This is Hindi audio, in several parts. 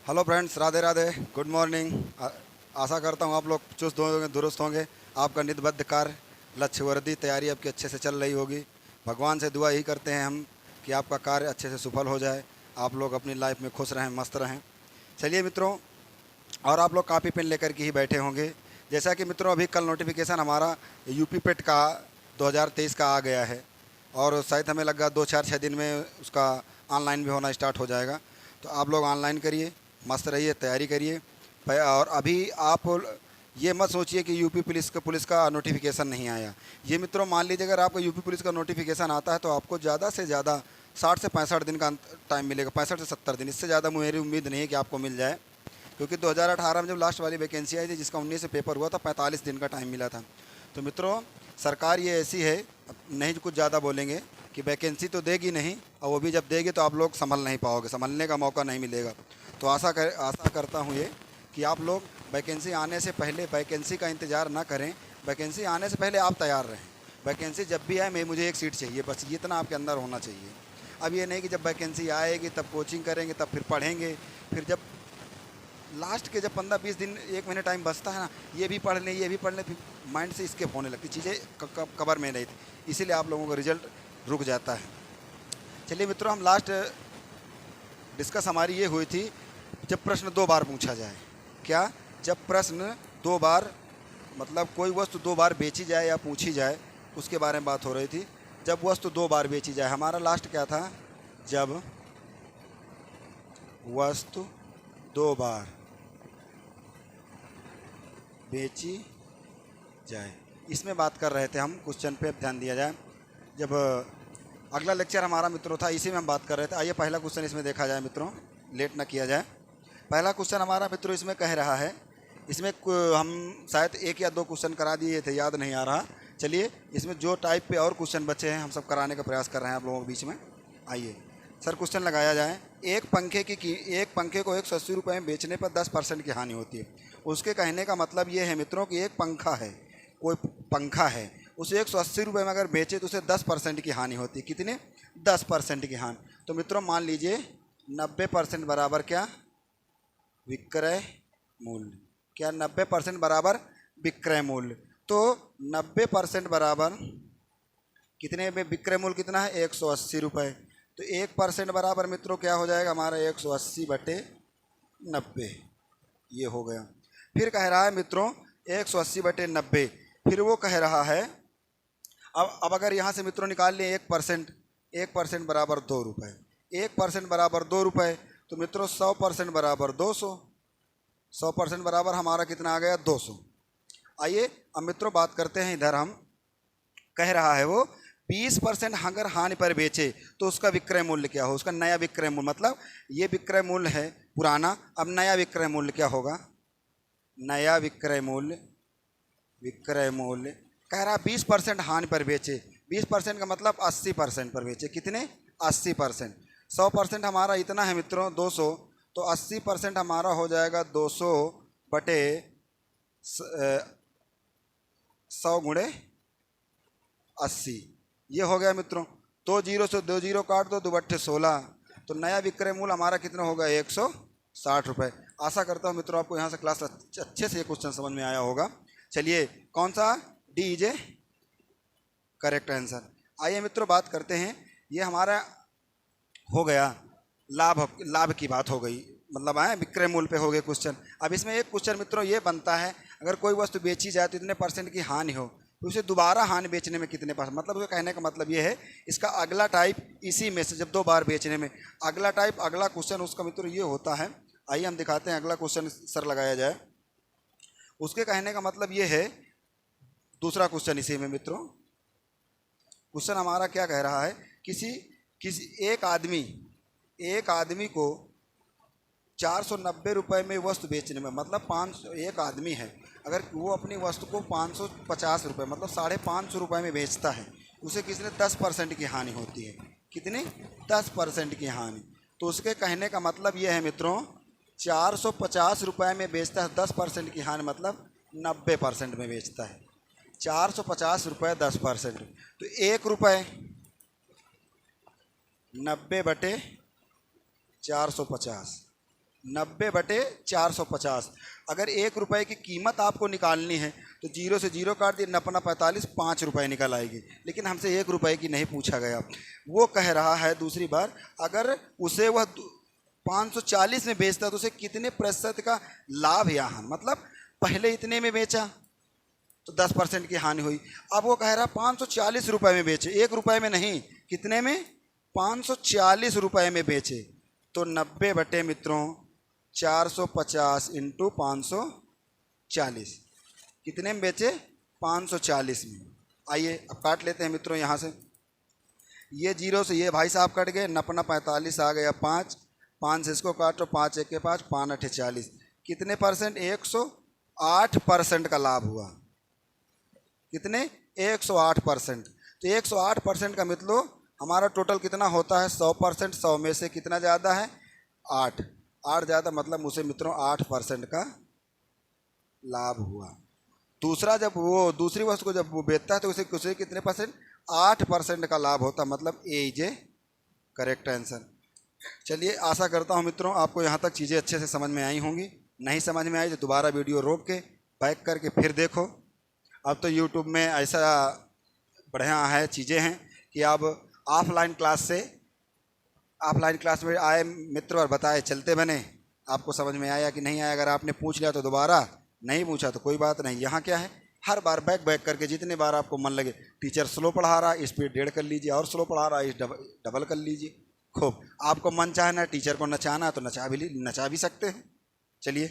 Hello friends, Radhe Radhe, good morning. आशा करता हूँ आप लोग चुस्त होंगे, दुरुस्त होंगे। आपका नित्यबद्ध कार्य लक्ष्यवर्धी तैयारी आपकी अच्छे से चल रही होगी। भगवान से दुआ यही करते हैं हम कि आपका कार्य अच्छे से सफल हो जाए, आप लोग अपनी लाइफ में खुश रहें, मस्त रहें। चलिए मित्रों, और आप लोग कापी पेन लेकर के ही बैठे होंगे। जैसा कि मित्रों अभी कल नोटिफिकेशन हमारा यूपी पेट का 2023 का आ गया है, और शायद हमें लगा 2 4 6 दिन में उसका ऑनलाइन भी होना स्टार्ट हो जाएगा। तो आप लोग ऑनलाइन करिए, मस्त रहिए, तैयारी करिए। और अभी आप ये मत सोचिए कि यूपी पुलिस का नोटिफिकेशन नहीं आया। ये मित्रों मान लीजिए अगर आपको यूपी पुलिस का नोटिफिकेशन आता है तो आपको ज़्यादा से ज़्यादा 60 से 65 दिन का टाइम मिलेगा, 65 से 70 दिन। इससे ज़्यादा मेरी उम्मीद नहीं है कि आपको मिल जाए, क्योंकि 2018 में जब लास्ट वाली वैकेंसी आई थी जिसका 19 से पेपर हुआ था, 45 दिन का टाइम मिला था। तो मित्रों सरकार ये ऐसी है, नहीं कुछ ज़्यादा बोलेंगे कि वैकेंसी तो देगी नहीं, और वो भी जब देगी तो आप लोग संभल नहीं पाओगे, संभलने का मौका नहीं मिलेगा। तो आशा करता हूँ ये कि आप लोग वैकेंसी आने से पहले वैकेंसी का इंतज़ार ना करें। वैकेंसी आने से पहले आप तैयार रहें। वैकेंसी जब भी आए, मैं मुझे एक सीट चाहिए, बस ये इतना आपके अंदर होना चाहिए। अब ये नहीं कि जब वैकेंसी आएगी तब कोचिंग करेंगे, तब फिर पढ़ेंगे, फिर जब लास्ट के जब 15 20 दिन 1 महीने टाइम बचता है ना, ये भी पढ़ लें, ये भी पढ़ लें, फिर माइंड से स्किप होने लगती चीज़ें, कवर में नहीं थी, इसीलिए आप लोगों का रिजल्ट रुक जाता है। चलिए मित्रों, हम लास्ट डिस्कस हमारी ये हुई थी जब प्रश्न 2 बार पूछा जाए। क्या? जब प्रश्न 2 बार, मतलब कोई वस्तु 2 बार बेची जाए या पूछी जाए, उसके बारे में बात हो रही थी। जब वस्तु 2 बार बेची जाए, हमारा लास्ट क्या था? जब वस्तु 2 बार बेची जाए, इसमें बात कर रहे थे हम। क्वेश्चन पे ध्यान दिया जाए। जब अगला लेक्चर हमारा मित्रों था, इसी में हम बात कर रहे थे। आइए पहला क्वेश्चन इसमें देखा जाए मित्रों, लेट ना किया जाए। पहला क्वेश्चन हमारा मित्रों इसमें कह रहा है, इसमें हम शायद 1 या 2 क्वेश्चन करा दिए थे, याद नहीं आ रहा। चलिए इसमें जो टाइप पे और क्वेश्चन बचे हैं हम सब कराने का प्रयास कर रहे हैं आप लोगों के बीच में। आइए सर, क्वेश्चन लगाया जाए। एक पंखे को 180 रुपये में बेचने पर 10% की हानि होती है। उसके कहने का मतलब ये है मित्रों कि एक पंखा है, कोई पंखा है, उसे 180 रुपये में अगर बेचे तो उसे 10% की हानि होती है। कितने? 10% की हानि। तो मित्रों मान लीजिए 90% बराबर क्या? विक्रय मूल्य। क्या? 90% बराबर विक्रय मूल्य। तो 90% बराबर कितने में विक्रय मूल्य कितना है? 180 रुपये। तो 1% बराबर मित्रों क्या हो जाएगा हमारा? 180/90, ये हो गया। फिर कह रहा है मित्रों 180/90, फिर वो कह रहा है अब अगर यहाँ से मित्रों निकाल लें 1%, 1% बराबर 2 रुपये, 1% बराबर 2 रुपये। तो मित्रों 100% बराबर 200, 100% बराबर हमारा कितना आ गया? 200। आइए अब मित्रों बात करते हैं इधर हम। कह रहा है वो 20% अगर हानि पर बेचे तो उसका विक्रय मूल्य क्या हो? उसका नया विक्रय मूल्य, मतलब ये विक्रय मूल्य है पुराना, अब नया विक्रय मूल्य क्या होगा? नया विक्रय मूल्य, विक्रय मूल्य कह रहा 20% हानि पर बेचे। 20% का मतलब 80% पर बेचे। कितने? 80%। 100% हमारा इतना है मित्रों 200, तो 80% हमारा हो जाएगा 200/100 × 80। ये हो गया मित्रों। 2 जीरो से 2 जीरो काट दो, 2×2=16। तो नया विक्रय मूल्य हमारा कितना होगा? 160 रुपये। आशा करता हूँ मित्रों आपको यहाँ से क्लास अच्छे से ये क्वेश्चन समझ में आया होगा। चलिए कौन सा? D is a correct answer. आइए मित्रों बात करते हैं, ये हमारा हो गया लाभ की बात हो गई, मतलब आए विक्रय मूल्य पे हो गए क्वेश्चन। अब इसमें एक क्वेश्चन मित्रों ये बनता है, अगर कोई वस्तु बेची जाए तो इतने % की हानि हो, तो उसे दोबारा हानि बेचने में कितने %, मतलब उसका कहने का मतलब ये है। इसका अगला टाइप इसी में से, जब 2 बार बेचने में, अगला टाइप, अगला क्वेश्चन उसका मित्रों ये होता है। आइए हम दिखाते हैं अगला क्वेश्चन सर लगाया जाए। उसके कहने का मतलब ये है, दूसरा क्वेश्चन इसी में मित्रों। क्वेश्चन हमारा क्या कह रहा है? किसी किसी एक आदमी को 490 रुपये में वस्तु बेचने में, मतलब 500, एक आदमी है, अगर वो अपनी वस्तु को 550 रुपये, मतलब 550 रुपये में बेचता है, उसे किसने 10% की हानि होती है। कितनी? 10% की हानि। तो उसके कहने का मतलब ये है मित्रों, 450 रुपये में बेचता है, 10% की हानि मतलब 90% में बेचता है। 450 रुपये 10%, तो 1 रुपये 90/450, 90/450। अगर 1 रुपये की कीमत आपको निकालनी है तो जीरो से जीरो काट दिए, 90×45 5 रुपये निकल आएगी। लेकिन हमसे 1 रुपये की नहीं पूछा गया। वो कह रहा है दूसरी बार, अगर उसे वह 540 में बेचता तो उसे कितने प्रतिशत का लाभ या हानि, मतलब पहले इतने में बेचा तो 10% की हानि हुई। अब वो कह रहा है 540 रुपये में बेचे, 1 रुपये में नहीं, कितने में, 540 रुपये में बेचे। तो 90 बटे मित्रों 450 इंटू 540, कितने में बेचे, 540 में। आइए अब काट लेते हैं मित्रों यहाँ से, ये जीरो से ये भाई साहब कट गए, 90×45 आ गया 5, 5 से इसको काटो, 5 1 के 5, 5 8 40, कितने परसेंट, 108% का लाभ हुआ। कितने, 108%। तो 108% का मित्रों हमारा टोटल कितना होता है, 100%। 100 में से कितना ज़्यादा है, 8 ज़्यादा, मतलब उसे मित्रों 8% का लाभ हुआ। दूसरा जब वो दूसरी वस्तु को जब वो बेचता है तो उसे कितने परसेंट, 8% का लाभ होता, मतलब ए इज ए करेक्ट आंसर। चलिए आशा करता हूँ मित्रों आपको यहाँ तक चीज़ें अच्छे से समझ में आई होंगी। नहीं समझ में आई तो दोबारा वीडियो रोक के बैक करके फिर देखो। अब तो यूट्यूब में ऐसा बढ़िया है, चीज़ें हैं कि अब ऑफलाइन क्लास में आए मित्र और बताए चलते बने, आपको समझ में आया कि नहीं आया। अगर आपने पूछ लिया तो दोबारा, नहीं पूछा तो कोई बात नहीं। यहाँ क्या है, हर बार बैक करके जितने बार आपको मन लगे, टीचर स्लो पढ़ा रहा है स्पीड 1.5 कर लीजिए, और स्लो पढ़ा रहा है डबल कर लीजिए। खूब आपको मन चाहे ना टीचर को नचाना तो नचा भी सकते हैं। चलिए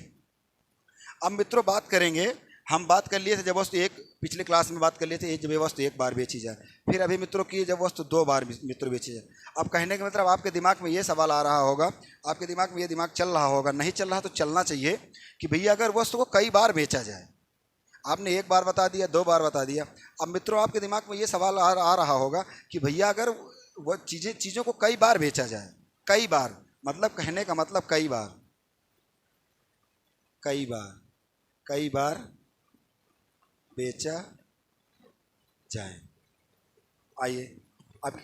अब मित्रों बात करेंगे, हम बात कर लिए थे जब वस्तु एक, पिछले क्लास में बात कर लिए थे जब ये वस्तु 1 बार बेची जाए, फिर अभी मित्रों की जब वस्तु 2 बार मित्रों बेची जाए। अब कहने का मतलब आपके दिमाग में ये सवाल आ रहा होगा, आपके दिमाग में ये दिमाग चल रहा होगा, नहीं चल रहा तो चलना चाहिए कि भैया अगर वस्तु को कई बार बेचा जाए, आपने 1 बार बता दिया, 2 बार बता दिया, अब मित्रों आपके दिमाग में ये सवाल आ रहा होगा कि भैया अगर वह चीज़ों को कई बार बेचा जाए, कई बार मतलब कहने का मतलब कई बार बेचा जाए। आइए अब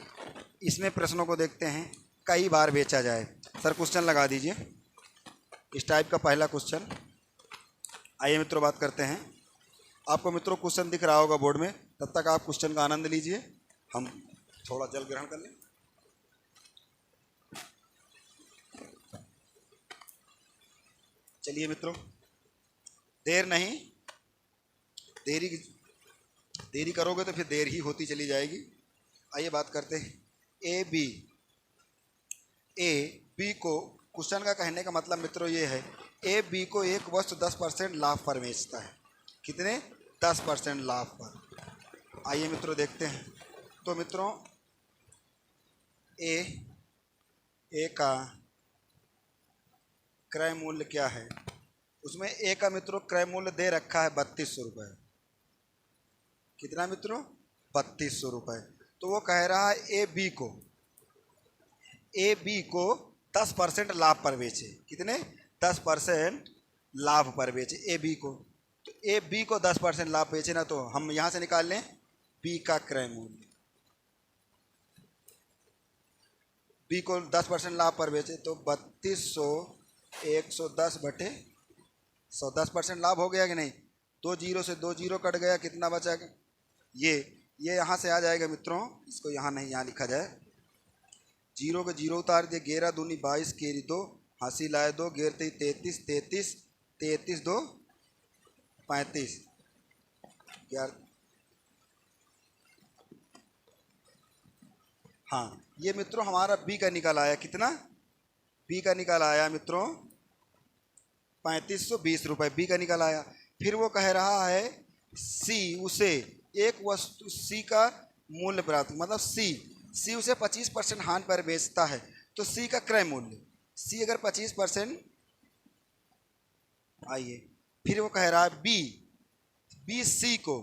इसमें प्रश्नों को देखते हैं, कई बार बेचा जाए। सर क्वेश्चन लगा दीजिए, इस टाइप का पहला क्वेश्चन। आइए मित्रों बात करते हैं। आपको मित्रों क्वेश्चन दिख रहा होगा बोर्ड में, तब तक आप क्वेश्चन का आनंद लीजिए, हम थोड़ा जल ग्रहण कर लें। चलिए मित्रों देर नहीं, देरी करोगे तो फिर देर ही होती चली जाएगी। आइए बात करते हैं, ए बी को, क्वेश्चन का कहने का मतलब मित्रों ये है, ए बी को एक वस्तु 10% लाभ पर बेचता है। कितने, 10% लाभ पर। आइए मित्रों देखते हैं। तो मित्रों ए का क्रय मूल्य क्या है, उसमें ए का मित्रों क्रय मूल्य दे रखा है 3200 रुपये। कितना मित्रों, 3200 रुपये। तो वो कह रहा है ए बी को 10% लाभ पर बेचे। कितने, 10% लाभ पर बेचे ए बी को। तो ए बी को 10% लाभ बेचे ना, तो हम यहाँ से निकाल लें बी का क्रय मूल्य। बी को 10% लाभ पर बेचे तो 3200 110/100, 10% लाभ हो गया कि नहीं। 2 जीरो से 2 जीरो कट गया, कितना बचा, ये यहाँ से आ जाएगा मित्रों, इसको यहाँ नहीं, यहाँ लिखा जाए, जीरो के जीरो उतार दिए, 11 दूनी 22, केरी 2, हंसी लाए 2, गेर 33, 33 2 35, हाँ ये मित्रों हमारा बी का निकल आया। कितना, बी का निकल आया मित्रों 3520 रुपये, बी का निकल आया। फिर वो कह रहा है सी उसे एक वस्तु, सी का मूल्य प्राप्त, मतलब सी उसे 25% हानि पर बेचता है। तो सी का क्रय मूल्य, सी अगर 25%, आइए फिर वो कह रहा है बी सी को,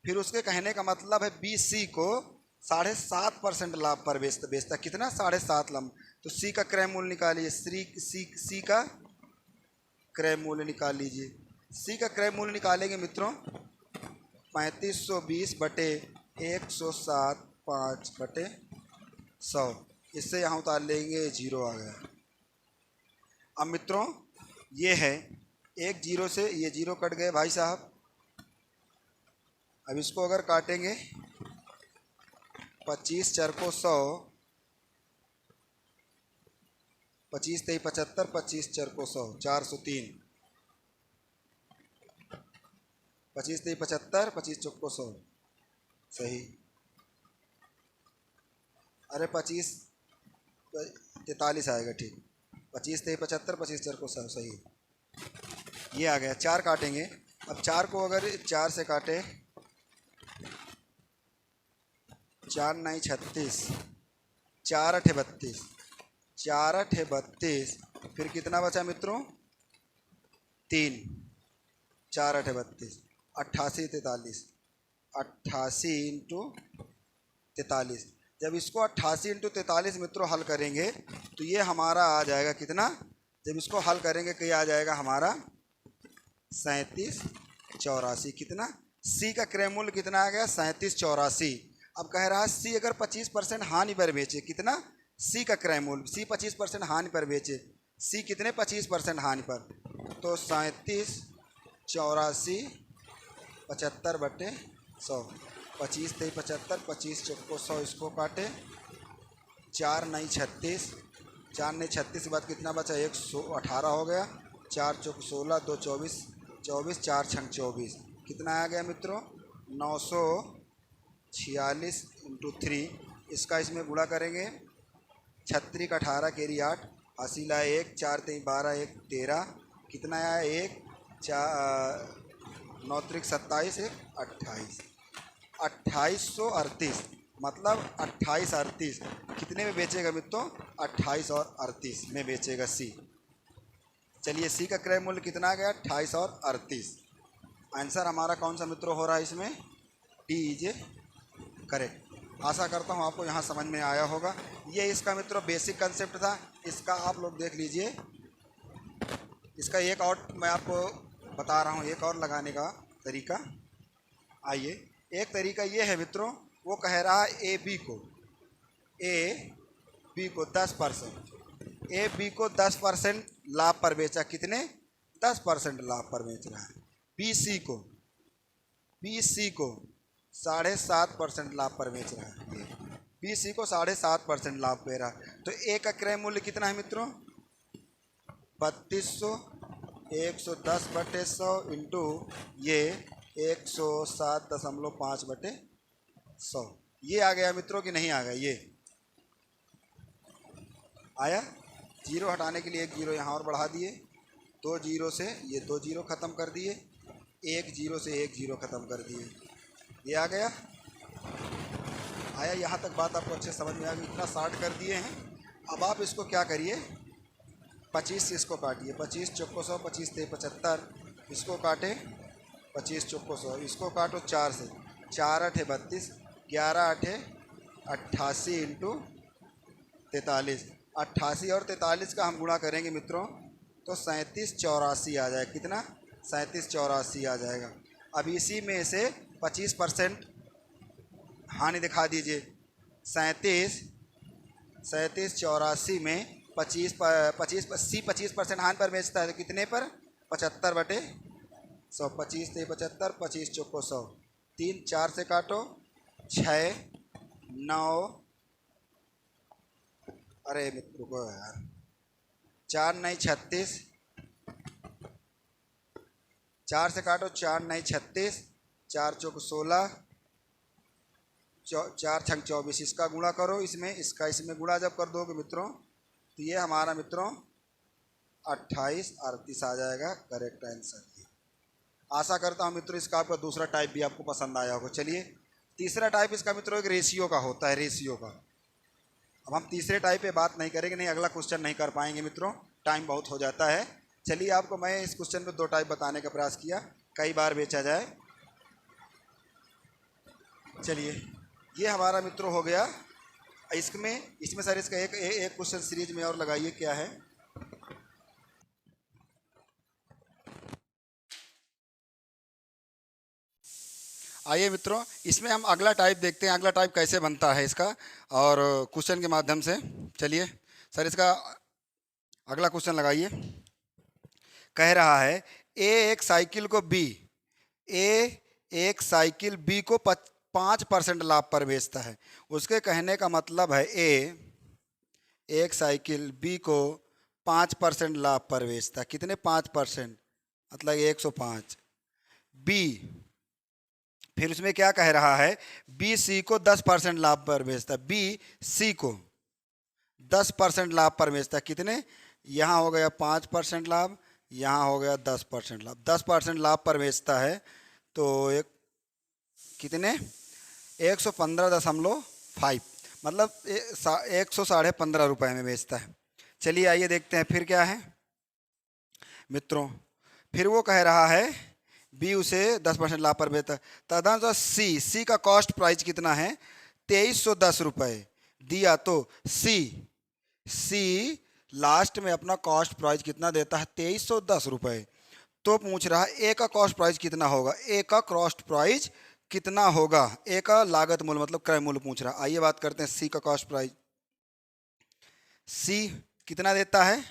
फिर उसके कहने का मतलब है बी सी को 7.5% लाभ पर बेचता। कितना, 7.5 लाभ। तो सी का क्रय मूल्य निकालिए, सी का क्रय मूल्य निकाल लीजिए। सी का क्रय मूल्य निकालेंगे मित्रों 3520/107.5/100, इससे यहाँ उतार लेंगे, जीरो आ गया। अब मित्रों ये है एक जीरो से ये जीरो कट गए भाई साहब। अब इसको अगर काटेंगे 25 चर को 100, 25 तेई 75, 25 चर को 100, 403, 25 तेई 75, 25 चौक को 100, सही। अरे 25 43 आएगा, ठीक। 25 तेई 75, 25 चर को 100, सही। ये आ गया। 4 काटेंगे। अब 4 को अगर 4 से काटे, 4 9 36, 4 8 32, 4 8 32, फिर कितना बचा मित्रों? 3, 4 8 32, 88 43, 88 इंटू 43। जब इसको 88 इंटू 43 मित्रों हल करेंगे तो ये हमारा आ जाएगा कितना? जब इसको हल करेंगे तो ये आ जाएगा हमारा 37 84। कितना? सी का क्रय मूल्य कितना आ गया? 37 84। अब कह रहा है सी अगर 25% हानि पर बेचे, कितना? सी का क्रय मूल्य, सी 25% हानि पर बेचे, सी कितने? 25% हानि पर, तो 37 84 75/100, 25 तेई 75, 25 चौको 100, इसको काटे, 4 9 36, 4 9 36 के बाद कितना बचा? 118 हो गया, 4 चौक 16, 2 24, 24, 4 छंग 24, कितना आ गया मित्रों? 946 इंटू 3। इसका इसमें गुणा करेंगे, 36 का 18 केरी 8, हासिल आया 1, 4 तेई 12, 1 13, कितना आया? 1 4 9 त्रिक 27, 1 28, 2838, मतलब 28 38 कितने में बेचेगा मित्रों? 28 और 38 में बेचेगा सी। चलिए सी का क्रय मूल्य कितना आ गया? 28 और 38। आंसर हमारा कौन सा मित्रों हो रहा है इसमें? D is correct. आशा करता हूँ आपको यहाँ समझ में आया होगा। ये इसका मित्रों बेसिक कंसेप्ट था, इसका आप लोग देख लीजिए। इसका एक और मैं आपको बता रहा हूँ, एक और लगाने का तरीका। आइए, एक तरीका ये है मित्रों, वो कह रहा है ए बी को 10%, ए बी को 10% लाभ पर बेचा, कितने? 10% लाभ पर बेच रहा है। बी सी को 7.5% लाभ पर बेच रहा है। ये बी सी को 7.5% लाभ दे रहा है। तो ए का क्रय मूल्य कितना है मित्रों? 3200, 110/100 इंटू ये 107.5/100। ये आ गया मित्रों कि नहीं आ गया? ये आया। जीरो हटाने के लिए एक जीरो यहाँ और बढ़ा दिए, 2 जीरो से ये 2 जीरो ख़त्म कर दिए, 1 जीरो से 1 जीरो ख़त्म कर दिए। ये आ गया। आया यहाँ तक बात आपको अच्छे समझ में आ गई? इतना 60 कर दिए हैं। अब आप इसको क्या करिए, 25 से इसको काटिए, 25 चौको 100, 25 तेई 75, इसको काटे, 25 चौको 100, इसको काटो 4 से, 4 8 32, 11 8 88 इंटू 43, 88 और 43 का हम गुणा करेंगे मित्रों तो 37 84 आ जाएगा। कितना? 37 84 आ जाएगा। अब इसी में से 25% हानि दिखा दीजिए। 37 84 में 25% हानि पर बेचता है तो कितने पर? 75/100, 25 तेई 75, 25 चौको 100, 3 4 से काटो, 6 9, अरे मित्रों को यार, 4 9 36, 4 से काटो, 4 9 36, 4 चौक 16, 4 छंग 24, इसका गुणा करो इसमें, इसका इसमें गुणा जब कर दोगे मित्रों तो ये हमारा मित्रों 28 38 आ जाएगा। Correct answer. आशा करता हूँ मित्रों इसका आपका दूसरा टाइप भी आपको पसंद आया होगा। चलिए तीसरा टाइप इसका मित्रों एक रेशियो का होता है, रेशियो का। अब हम तीसरे टाइप पे बात नहीं करेंगे, नहीं अगला क्वेश्चन नहीं कर पाएंगे मित्रों, टाइम बहुत हो जाता है। चलिए आपको मैं इस क्वेश्चन में 2 टाइप बताने का प्रयास किया, कई बार बेचा जाए। चलिए ये हमारा मित्रों हो गया। इसमें सर इसका एक क्वेश्चन सीरीज में और लगाइए, क्या है? आइए मित्रों इसमें हम अगला टाइप देखते हैं, अगला टाइप कैसे बनता है इसका, और क्वेश्चन के माध्यम से। चलिए सर इसका अगला क्वेश्चन लगाइए। कह रहा है ए एक साइकिल को बी ए एक साइकिल बी को 5% लाभ पर बेचता है। उसके कहने का मतलब है ए एक साइकिल बी को 5% लाभ पर बेचता है। कितने 5%? मतलब 105। बी फिर उसमें क्या कह रहा है, बी सी को 10% लाभ पर बेचता है। बी सी को 10% लाभ पर बेचता है। कितने? यहाँ हो गया 5% लाभ, यहाँ हो गया 10% लाभ। 10% लाभ पर बेचता है तो एक कितने 115.5 मतलब 115 रुपये में बेचता है। चलिए आइए देखते हैं फिर क्या है मित्रों। फिर वो कह रहा है बी उसे 10% लाभ पर बेचता है। तदनुसार सी का कॉस्ट प्राइस कितना है? 2310 रुपये दिया तो सी लास्ट में अपना कॉस्ट प्राइस कितना देता है? 2310 रुपये। तो पूछ रहा है ए का कॉस्ट प्राइस कितना होगा? ए का कॉस्ट प्राइस कितना होगा? ए का लागत मूल्य मतलब क्रय मूल्य पूछ रहा है। आइए बात करते हैं सी का कॉस्ट प्राइस। सी कितना देता है?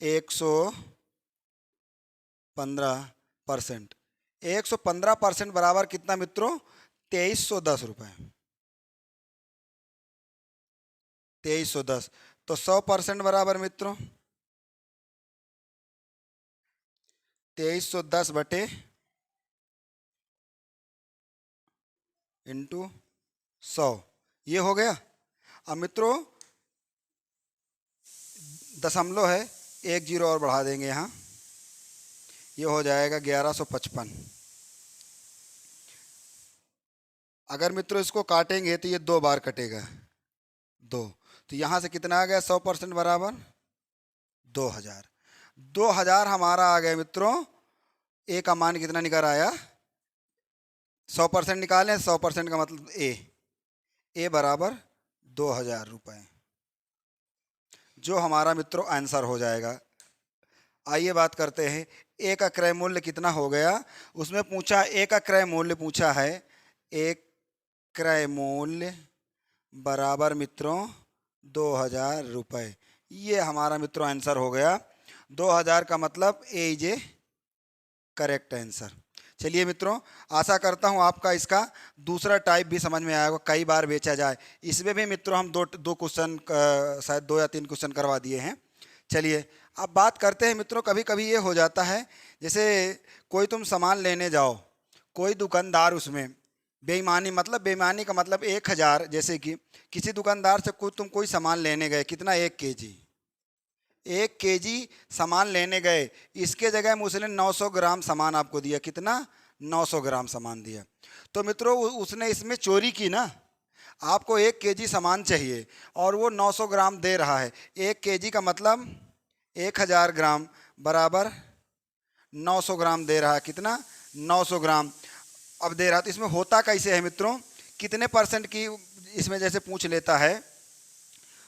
115%। 115% बराबर कितना मित्रों? 2310 रुपये। 2310 तो 100% बराबर मित्रों 2310 बटे इंटू 100, ये हो गया। अब मित्रों दशमलव है, एक जीरो और बढ़ा देंगे यहाँ, ये हो जाएगा 1155। अगर मित्रों इसको काटेंगे तो ये 2 बार कटेगा, 2। तो यहाँ से कितना आ गया? 100% बराबर 2000। 2000 हमारा आ गया मित्रों। ए का मान कितना निकल आया? 100% निकालें, 100% का मतलब ए बराबर 2000 रुपये, जो हमारा मित्रों आंसर हो जाएगा। आइए बात करते हैं ए का क्रय मूल्य कितना हो गया। उसमें पूछा ए का क्रय मूल्य पूछा है। एक क्रय मूल्य बराबर मित्रों 2000 रुपये। ये हमारा मित्रों आंसर हो गया। 2000 का मतलब ए इज ए करेक्ट आंसर। चलिए मित्रों आशा करता हूँ आपका इसका दूसरा टाइप भी समझ में आया होगा, कई बार बेचा जाए। इसमें भी मित्रों हम दो क्वेश्चन शायद 2 या 3 क्वेश्चन करवा दिए हैं। चलिए अब बात करते हैं मित्रों, कभी कभी ये हो जाता है जैसे कोई तुम सामान लेने जाओ, कोई दुकानदार उसमें बेईमानी, मतलब बेईमानी का मतलब 1000, जैसे कि किसी दुकानदार से तुम कोई सामान लेने गए, कितना 1 केजी, 1 केजी सामान लेने गए, इसके जगह में उसने 900 ग्राम सामान आपको दिया। कितना? 900 ग्राम सामान दिया। तो मित्रों उसने इसमें चोरी की ना। आपको 1 केजी सामान चाहिए और वो 900 ग्राम दे रहा है। 1 केजी का मतलब 1000 ग्राम बराबर 900 ग्राम दे रहा है। कितना? 900 ग्राम अब दे रहा है। तो इसमें होता कैसे है मित्रों, कितने % की इसमें जैसे पूछ लेता है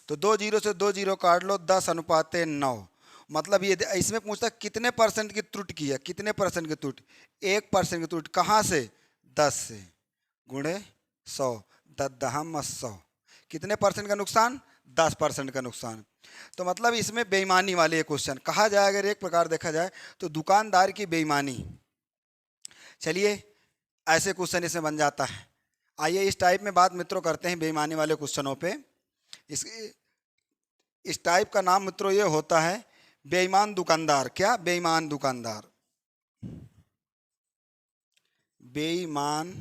तो 2 जीरो से 2 जीरो काट लो, 10:9। मतलब ये इसमें पूछता कितने % की त्रुटि की है। कितने % की त्रुटि? 1% की त्रुटि। कहाँ से? 10 से, गुणे 100, 10 100। कितने % का नुकसान? 10% का नुकसान। तो मतलब इसमें बेईमानी वाले क्वेश्चन कहा जाए, अगर एक प्रकार देखा जाए तो दुकानदार की बेईमानी। चलिए ऐसे क्वेश्चन इसमें बन जाता है। आइए इस टाइप में बात मित्रों करते हैं बेईमानी वाले क्वेश्चनों पे। इस टाइप का नाम मित्रों ये होता है बेईमान दुकानदार। क्या? बेईमान दुकानदार। बेईमान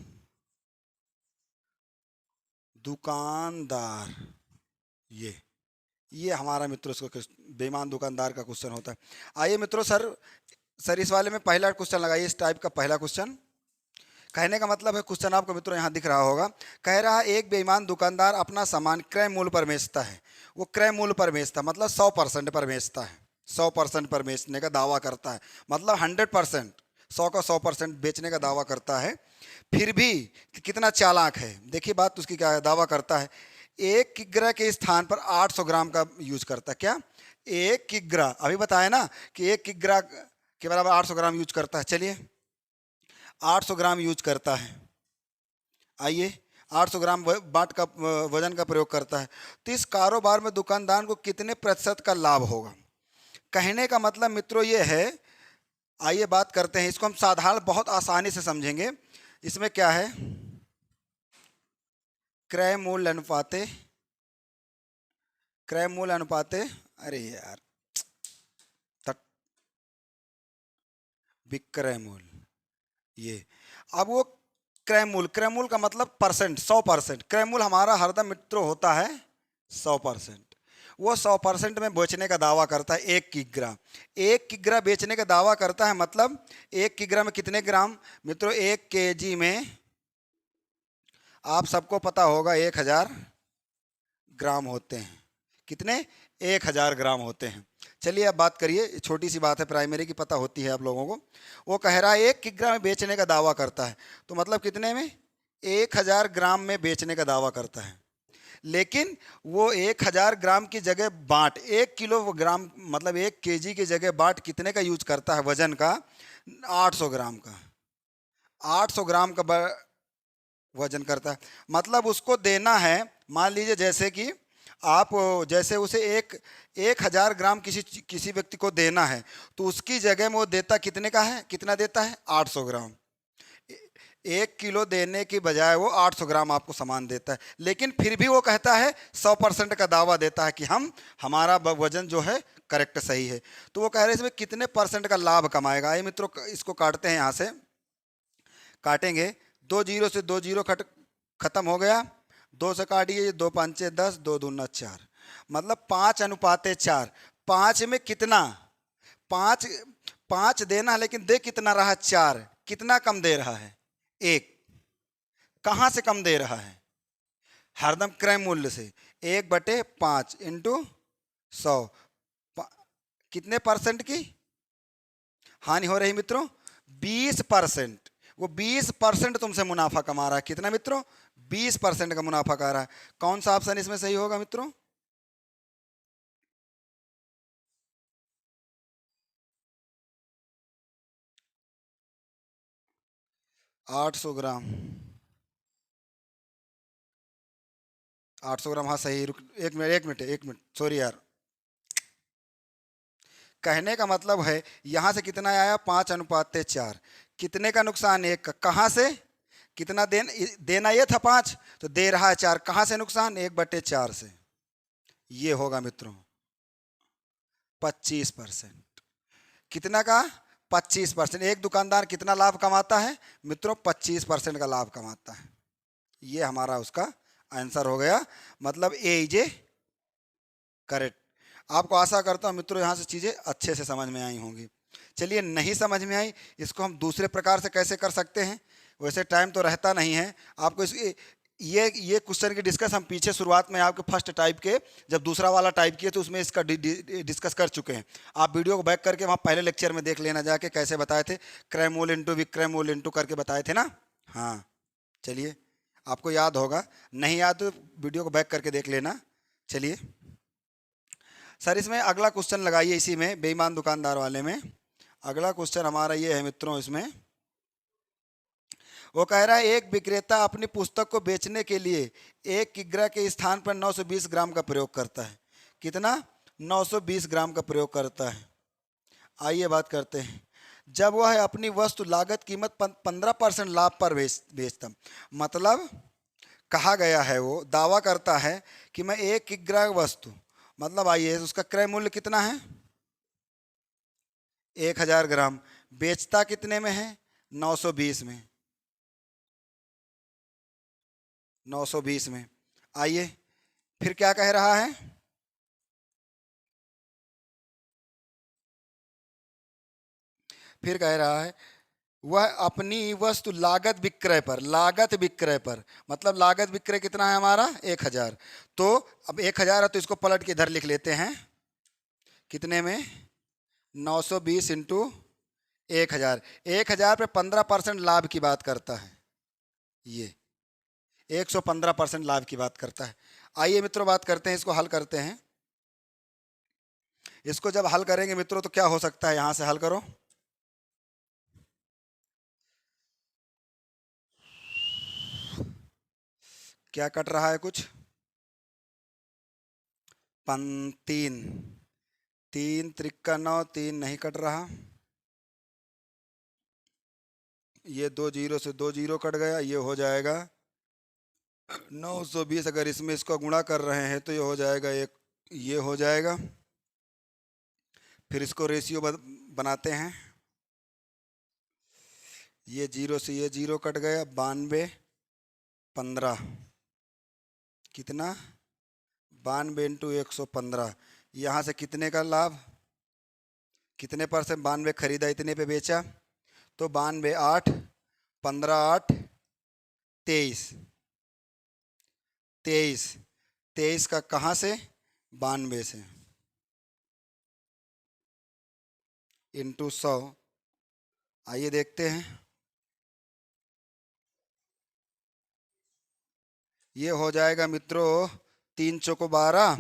दुकानदार, ये हमारा मित्रों इसको बेईमान दुकानदार का क्वेश्चन होता है। आइए मित्रों सर इस वाले में पहला क्वेश्चन लगाइए। इस टाइप का पहला क्वेश्चन, कहने का मतलब है क्वेश्चन आपको मित्रों यहाँ दिख रहा होगा। कह रहा है एक बेईमान दुकानदार अपना सामान क्रय मूल्य पर बेचता है। वो क्रय मूल्य पर बेचता है मतलब 100% पर बेचता है। 100% पर बेचने का दावा करता है, मतलब 100%, 100 का 100% बेचने का दावा करता है। फिर भी कितना चालाक है, देखिए बात उसकी क्या है। दावा करता है 1 किग्रा के स्थान पर 800 ग्राम का यूज करता है। क्या? 1 किग्रा, अभी बताया ना कि 1 किग्रा के बराबर 800 ग्राम यूज करता है। चलिए 800 ग्राम यूज करता है। आइए 800 ग्राम बाट का वजन का प्रयोग करता है। तो इस कारोबार में दुकानदार को कितने % का लाभ होगा? कहने का मतलब मित्रों ये है, आइए बात करते हैं इसको हम साधारण बहुत आसानी से समझेंगे। इसमें क्या है, क्रय मूल्य अनुपाते, क्रय मूल्य अनुपाते, अरे यार तट, विक्रय मूल्य, ये अब वो क्रय मूल्य का मतलब परसेंट, 100%। क्रय मूल्य हमारा हरदम मित्रों होता है 100%। वो 100% में बेचने का दावा करता है 1 किग्रा। 1 किग्रा बेचने का दावा करता है, मतलब 1 किग्रा में कितने ग्राम मित्रों, 1 kg में आप सबको पता होगा 1000 ग्राम होते हैं। कितने, 1000 ग्राम होते हैं। चलिए अब बात करिए, छोटी सी बात है प्राइमरी की, पता होती है आप लोगों को। वो कह रहा है 1 किग्रा में बेचने का दावा करता है, तो मतलब कितने में, 1000 ग्राम में बेचने का दावा करता है। लेकिन वो 1000 ग्राम की जगह बांट 1 किलोग्राम, मतलब 1 kg की जगह बांट कितने का यूज करता है, वजन का, 800 ग्राम का। 800 ग्राम का वजन करता है। मतलब उसको देना है, मान लीजिए जैसे कि आप, जैसे उसे 1000 ग्राम किसी किसी व्यक्ति को देना है, तो उसकी जगह में वो देता कितने का है, कितना देता है, 800 ग्राम। 1 किलो देने की बजाय वो 800 ग्राम आपको सामान देता है। लेकिन फिर भी वो कहता है, 100% का दावा देता है कि हमारा वजन जो है करेक्ट, सही है। तो वो कह रहे हैं इसमें कितने परसेंट का लाभ कमाएगा। आइए मित्रों इसको काटते हैं, यहाँ से काटेंगे। 2 जीरो से 2 जीरो खत्म हो गया, 2 से काटिए, 2 5 10, 2 दूना 4, मतलब 5:4। 5 में कितना, 5 5 देना है, लेकिन दे कितना रहा, 4। कितना कम दे रहा है, 1। कहाँ से कम दे रहा है, हरदम क्रय मूल्य से। 1/5 इंटू 100, कितने परसेंट की हानि हो रही मित्रों, 20%। वो 20% तुमसे मुनाफा कमा रहा है। कितना मित्रों, 20% का मुनाफा कमा रहा है। कौन सा ऑप्शन इसमें सही होगा मित्रों, 800 ग्राम, 800 ग्राम, हाँ सही। रुक, 1 मिनट 1 मिनट 1 मिनट, सॉरी यार। कहने का मतलब है यहां से कितना आया, 5:4। कितने का नुकसान, 1 का। कहां से कितना देना ये था 5, तो दे रहा है 4। कहां से नुकसान, 1/4 से। ये होगा मित्रों 25%। कितना का, 25%। एक दुकानदार कितना लाभ कमाता है मित्रों, 25% का लाभ कमाता है। ये हमारा उसका आंसर हो गया, मतलब ए इज ए करेक्ट। आपको आशा करता हूँ मित्रों यहाँ से चीज़ें अच्छे से समझ में आई होंगी। चलिए नहीं समझ में आई, इसको हम दूसरे प्रकार से कैसे कर सकते हैं। वैसे टाइम तो रहता नहीं है आपको। इस ये क्वेश्चन की डिस्कस हम पीछे शुरुआत में आपके फर्स्ट टाइप के, जब दूसरा वाला टाइप किए तो उसमें इसका डिस्कस कर चुके हैं। आप वीडियो को बैक करके वहाँ पहले लेक्चर में देख लेना जाके, कैसे बताए थे, क्रय मूल्य इंटू विक्रय मूल्य इंटू करके बताए थे ना। हाँ चलिए, आपको याद होगा, नहीं याद तो वीडियो को बैक करके देख लेना। चलिए सर, इसमें अगला क्वेश्चन लगाइए, इसी में बेईमान दुकानदार वाले में। अगला क्वेश्चन हमारा ये है मित्रों, इसमें वो कह रहा है एक विक्रेता अपनी पुस्तक को बेचने के लिए 1 किग्रा के स्थान पर 920 ग्राम का प्रयोग करता है। कितना, 920 ग्राम का प्रयोग करता है। आइए बात करते हैं, जब वह अपनी वस्तु लागत कीमत 15% लाभ पर बेचता, मतलब कहा गया है, वो दावा करता है कि मैं 1 किग्रा वस्तु, मतलब आइए उसका क्रय मूल्य कितना है, 1000 ग्राम, बेचता कितने में है, 920 में, 920 में। आइए फिर क्या कह रहा है, फिर कह रहा है वह अपनी वस्तु लागत विक्रय पर, लागत विक्रय पर, मतलब लागत विक्रय कितना है हमारा, 1000। तो अब 1000 है तो इसको पलट के इधर लिख लेते हैं, कितने में, 920 इंटू 1000। 1000 पे 15% लाभ की बात करता है, ये 115% लाभ की बात करता है। आइए मित्रों बात करते हैं, इसको हल करते हैं। इसको जब हल करेंगे मित्रों तो क्या हो सकता है, यहां से हल करो, क्या कट रहा है कुछ, 3 3 त्रिक्का 9, 3 नहीं कट रहा, ये 2 जीरो से 2 जीरो कट गया, ये हो जाएगा 920। अगर इसमें इसको गुणा कर रहे हैं तो ये हो जाएगा एक, ये हो जाएगा। फिर इसको रेशियो बनाते हैं, ये जीरो से ये जीरो कट गया, 92 15, कितना 92 इंटू 115। यहाँ से कितने का लाभ, कितने परसेंट, 92 खरीदा इतने पे बेचा, तो 92 8, 15 8 23, 23, 23 का कहाँ से, 92 से, इंटू 100। आइए देखते हैं, ये हो जाएगा मित्रों 3 चौको 12,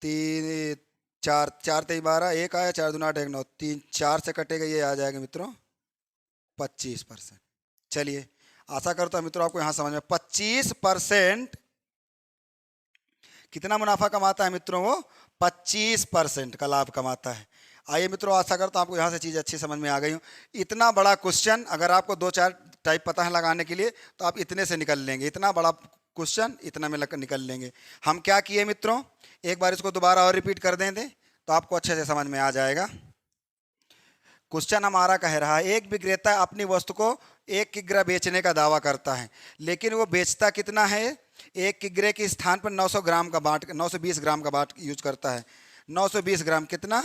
3 4 4 तेई 12, एक आया, 4 दूना 8 1 9, 3 4 से कटेगा, ये आ जाएगा मित्रों 25%। चलिए, आशा करता हूँ मित्रों आपको यहाँ समझ में, 25% कितना मुनाफा कमाता है मित्रों, वो 25% का लाभ कमाता है। आइए मित्रों, आशा करता हूँ आपको यहाँ से चीज़ अच्छी समझ में आ गई हूँ। इतना बड़ा क्वेश्चन अगर आपको 2-4 टाइप पता है लगाने के लिए तो आप इतने से निकल लेंगे, इतना बड़ा क्वेश्चन इतना में निकल लेंगे। हम क्या किए मित्रों, एक बार इसको दोबारा और रिपीट कर दें तो आपको अच्छे से समझ में आ जाएगा। क्वेश्चन हमारा कह रहा है, एक विक्रेता अपनी वस्तु को 1 किग्रा बेचने का दावा करता है, लेकिन वो बेचता कितना है, 1 किग्रे के स्थान पर 900 ग्राम का बाट, 920 ग्राम का बाट यूज करता है। 920 ग्राम कितना,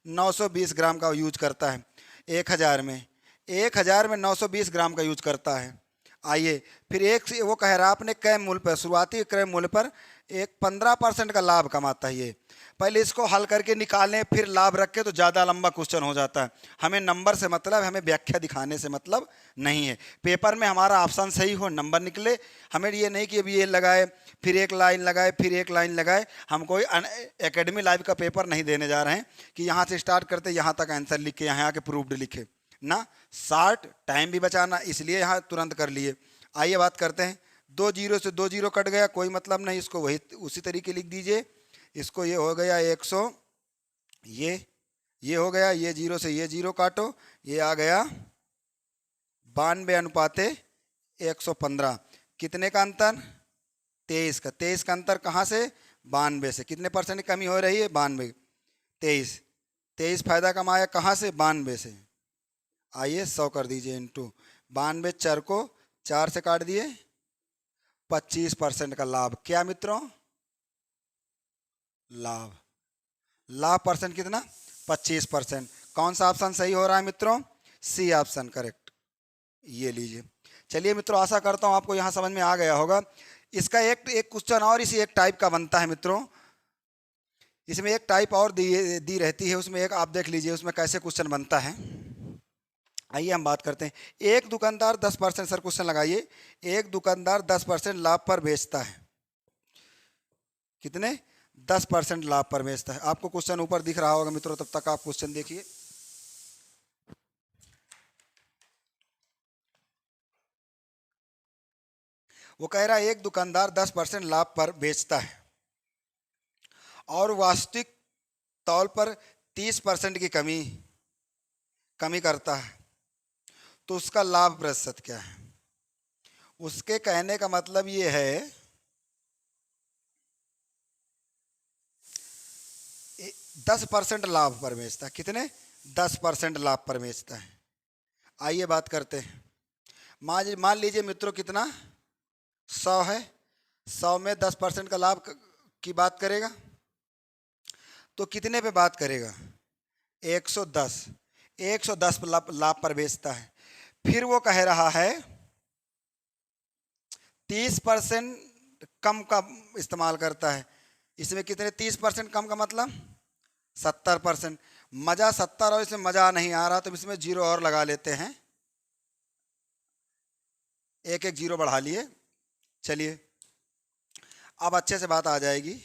920 ग्राम का यूज करता है 1000 में, 1000 में 920 ग्राम का यूज करता है। आइए फिर एक वो कह रहा है अपने क्रय मूल्य पर, शुरुआती क्रय मूल्य पर एक 15% का लाभ कमाता है। ये पहले इसको हल करके निकालें फिर लाभ रखें तो ज़्यादा लंबा क्वेश्चन हो जाता है। हमें नंबर से मतलब, हमें व्याख्या दिखाने से मतलब नहीं है। पेपर में हमारा ऑप्शन सही हो, नंबर निकले, हमें ये नहीं कि अभी ये लगाए फिर एक लाइन लगाए फिर एक लाइन लगाए। हम कोई एकेडमी लाइव का पेपर नहीं देने जा रहे हैं कि यहाँ से स्टार्ट करते यहाँ तक आंसर लिखे, यहाँ आके प्रूफ्ड लिखे ना, शार्ट टाइम भी बचाना, इसलिए यहाँ तुरंत कर लिए। आइए बात करते हैं, 2 जीरो से 2 जीरो कट गया, कोई मतलब नहीं, इसको वही उसी तरीके लिख दीजिए। इसको ये हो गया 100, ये हो गया, ये जीरो से ये जीरो काटो, ये आ गया 92 अनुपाते 115। कितने का अंतर, 23 का, 23 का अंतर कहाँ से, 92 से। कितने परसेंट की कमी हो रही है, 92, 23, 23 फायदा कमाया कहाँ से, 92 से। आइए 100 कर दीजिए इंटू 92, 4 को 4 से काट दिए, 25% का लाभ। क्या मित्रों, लाभ, लाभ परसेंट कितना, 25%। कौन सा ऑप्शन सही हो रहा है मित्रों, सी ऑप्शन करेक्ट, ये लीजिए। चलिए मित्रों, आशा करता हूँ आपको यहाँ समझ में आ गया होगा। इसका एक क्वेश्चन और इसी एक टाइप का बनता है मित्रों, इसमें एक टाइप और दी रहती है, उसमें एक आप देख लीजिए उसमें कैसे क्वेश्चन बनता है। आइए हम बात करते हैं। एक दुकानदार 10%, सर क्वेश्चन लगाइए, एक दुकानदार 10% लाभ पर बेचता है, कितने, 10% लाभ पर बेचता है। आपको क्वेश्चन ऊपर दिख रहा होगा मित्रों, तब तक आप क्वेश्चन देखिए। वो कह रहा है एक दुकानदार 10% लाभ पर बेचता है और वास्तविक तौल पर 30% की कमी करता है, तो उसका लाभ प्रतिशत क्या है। उसके कहने का मतलब ये है 10% लाभ पर बेचता है, कितने, 10% लाभ पर बेचता है। आइए बात करते हैं, मान लीजिए मित्रों कितना, 100 है, 100 में 10% का लाभ की बात करेगा तो कितने पे बात करेगा, 110, 110 लाभ पर बेचता है। फिर वो कह रहा है 30% कम का इस्तेमाल करता है। इसमें कितने, 30% कम का मतलब 70%। मजा 70 और इसमें मजा नहीं आ रहा तो इसमें जीरो और लगा लेते हैं, एक एक जीरो बढ़ा लिए। चलिए अब अच्छे से बात आ जाएगी।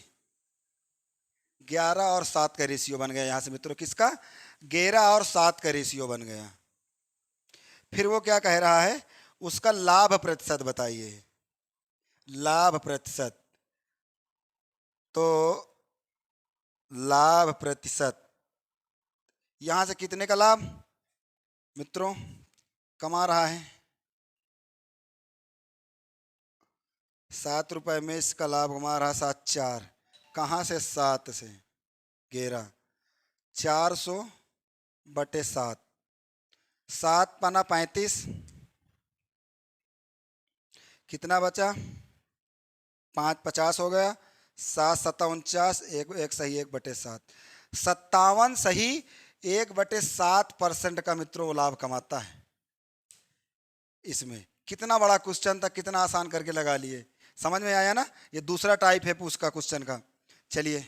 11 और 7 का रेशियो बन गया यहाँ से मित्रों, किसका, 11 और 7 का रेशियो बन गया। फिर वो क्या कह रहा है, उसका लाभ प्रतिशत बताइए, लाभ प्रतिशत। तो लाभ प्रतिशत, यहां से कितने का लाभ मित्रों कमा रहा है? 7 रुपए में इसका लाभ कमा रहा है 7×4, कहाँ से 7 से 11, 400/7, 7×5 = 35, कितना बचा? 5×50 हो गया, 7×7 = 49, एक सही 1/7, 57 सही 1/7% का मित्रों वो लाभ कमाता है। इसमें कितना बड़ा क्वेश्चन था, कितना आसान करके लगा लिए, समझ में आया ना? ये दूसरा टाइप है उसका क्वेश्चन का। चलिए,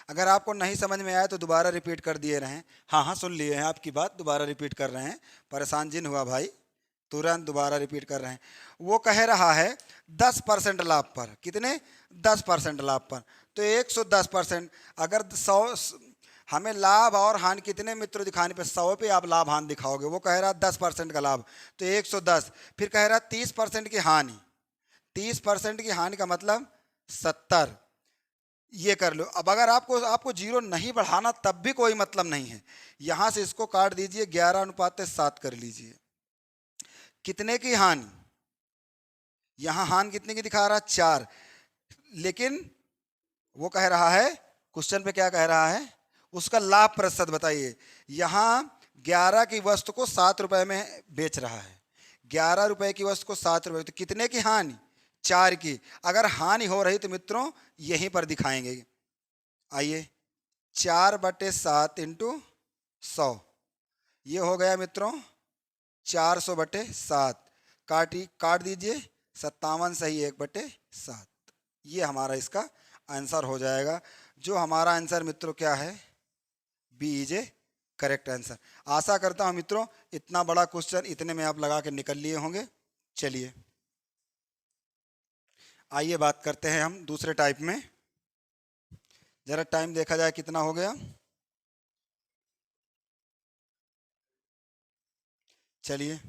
अगर आपको नहीं समझ में आया तो दोबारा रिपीट कर दिए रहें। हाँ हाँ, सुन लिए हैं आपकी बात, दोबारा रिपीट कर रहे हैं, परेशान जिन हुआ भाई, तुरंत दोबारा रिपीट कर रहे हैं। वो कह रहा है 10% लाभ पर, कितने? 10% लाभ पर, तो 110%। अगर 100 हमें लाभ और हानि कितने मित्रों दिखाने पे? 100 पे आप लाभ हानि दिखाओगे। वो कह रहा 10% का लाभ, तो 110। फिर कह रहा 30% की हानि, 30% की हानि का मतलब 70। ये कर लो। अब अगर आपको जीरो नहीं बढ़ाना तब भी कोई मतलब नहीं है, यहां से इसको काट दीजिए, 11:7 कर लीजिए। कितने की हानि? यहां हानि कितने की दिखा रहा है? 4। लेकिन वो कह रहा है, क्वेश्चन पे क्या कह रहा है? उसका लाभ प्रतिशत बताइए। यहां 11 की वस्तु को 7 रुपए में बेच रहा है, 11 रुपए की वस्तु को 7 रुपए, तो कितने की हानि? 4 की। अगर हानि हो रही तो मित्रों यहीं पर दिखाएंगे। आइए, 4/7 × 100, ये हो गया मित्रों 400/7, काट दीजिए, 57 सही 1/7। ये हमारा इसका आंसर हो जाएगा, जो हमारा आंसर मित्रों क्या है? B is a correct answer. आशा करता हूं मित्रों इतना बड़ा क्वेश्चन इतने में आप लगा के निकल लिए होंगे। चलिए, आइए बात करते हैं हम दूसरे टाइप में। जरा टाइम देखा जाए कितना हो गया। चलिए,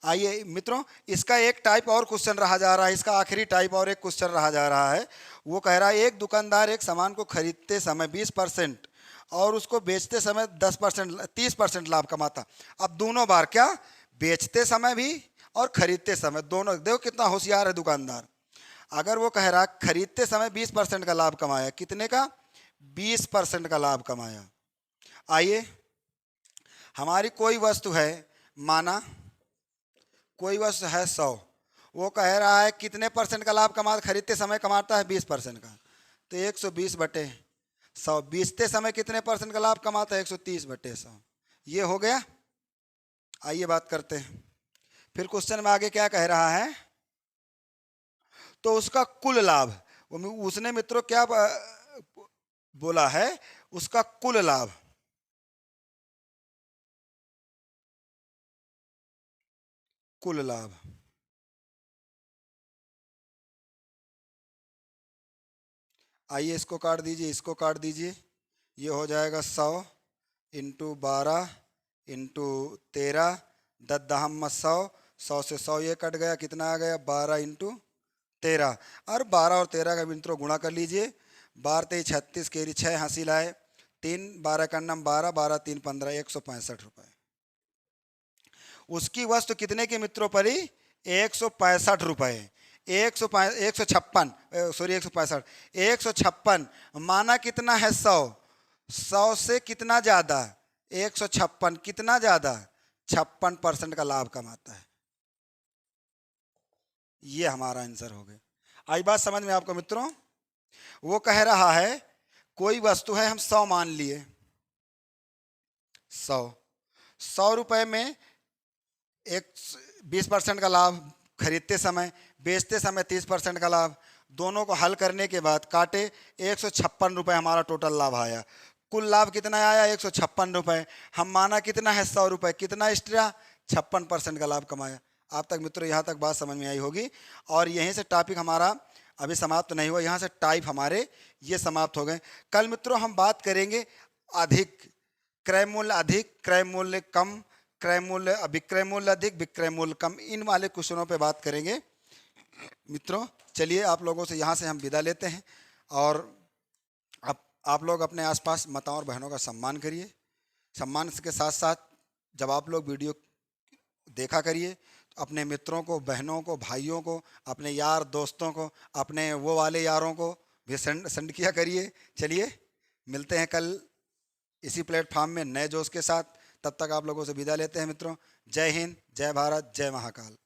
आइए मित्रों, इसका एक टाइप और क्वेश्चन रहा जा रहा है, इसका आखिरी टाइप और एक क्वेश्चन रहा जा रहा है। वो कह रहा है एक दुकानदार एक सामान को खरीदते समय 20% और उसको बेचते समय 10% 30% लाभ कमाता। अब दोनों बार क्या? बेचते समय भी और खरीदते समय दोनों। देखो कितना होशियार है दुकानदार। अगर वो कह रहा खरीदते समय 20% का लाभ कमाया, कितने का? 20% का लाभ कमाया। आइए, हमारी कोई वस्तु है, माना कोई वस्तु है 100, वो कह रहा है कितने % का लाभ खरीदते समय कमाता है? 20% का, तो 120/100। बेचते समय कितने % का लाभ कमाता है? 130/100। ये हो गया। आइए बात करते हैं, फिर क्वेश्चन में आगे क्या कह रहा है? तो उसका कुल लाभ, उसने मित्रों क्या बोला है? उसका कुल लाभ, कुल लाभ। आइए, इसको काट दीजिए, इसको काट दीजिए, ये हो जाएगा 100 × 12 × 13, 10 दहम 100, 100 से 100 ये कट गया, कितना आ गया? 12 × 13। और 12 और 13 का मित्रों गुणा कर लीजिए। 12 तेई 36, केरी 6 हंसी लाए 3, 12 का नाम 12, 12 3 15, 165 रुपए। उसकी वस्तु कितने के मित्रों पड़ी? 165 रुपए। 156, सॉरी 165, 156 माना कितना है? 100, 100 से कितना ज्यादा? 156, कितना ज्यादा? 56% का लाभ कमाता है। ये हमारा आंसर हो गया। आई बात समझ में आपको मित्रों? वो कह रहा है कोई वस्तु है, हम 100 मान लिए, 100 रुपए में एक 20% का लाभ खरीदते समय, बेचते समय 30% का लाभ। दोनों को हल करने के बाद काटे, 156 रुपए हमारा टोटल लाभ आया। कुल लाभ कितना आया? 156 रुपए। हम माना कितना है? 100 रुपए। कितना एक्स्ट्रा? 56% का लाभ कमाया। आप तक मित्रों यहाँ तक बात समझ में आई होगी। और यहीं से टॉपिक हमारा अभी समाप्त तो नहीं हुआ, यहाँ से टाइप हमारे ये समाप्त हो गए। कल मित्रों हम बात करेंगे अधिक, क्रय मूल्य अधिक, क्रय मूल्य कम, क्रय मूल्य विक्रय मूल्य अधिक, विक्रय मूल्य कम, इन वाले क्वेश्चनों पे बात करेंगे मित्रों। चलिए, आप लोगों से यहाँ से हम विदा लेते हैं और आप लोग अपने आसपास माताओं और बहनों का सम्मान करिए। सम्मान के साथ साथ जब आप लोग वीडियो देखा करिए तो अपने मित्रों को, बहनों को, भाइयों को, अपने यार दोस्तों को, अपने वो वाले यारों को भी सेंड सेंड किया करिए। चलिए मिलते हैं कल इसी प्लेटफॉर्म में नए जोश के साथ। तब तक आप लोगों से विदा लेते हैं मित्रों। जय हिंद, जय भारत, जय महाकाल।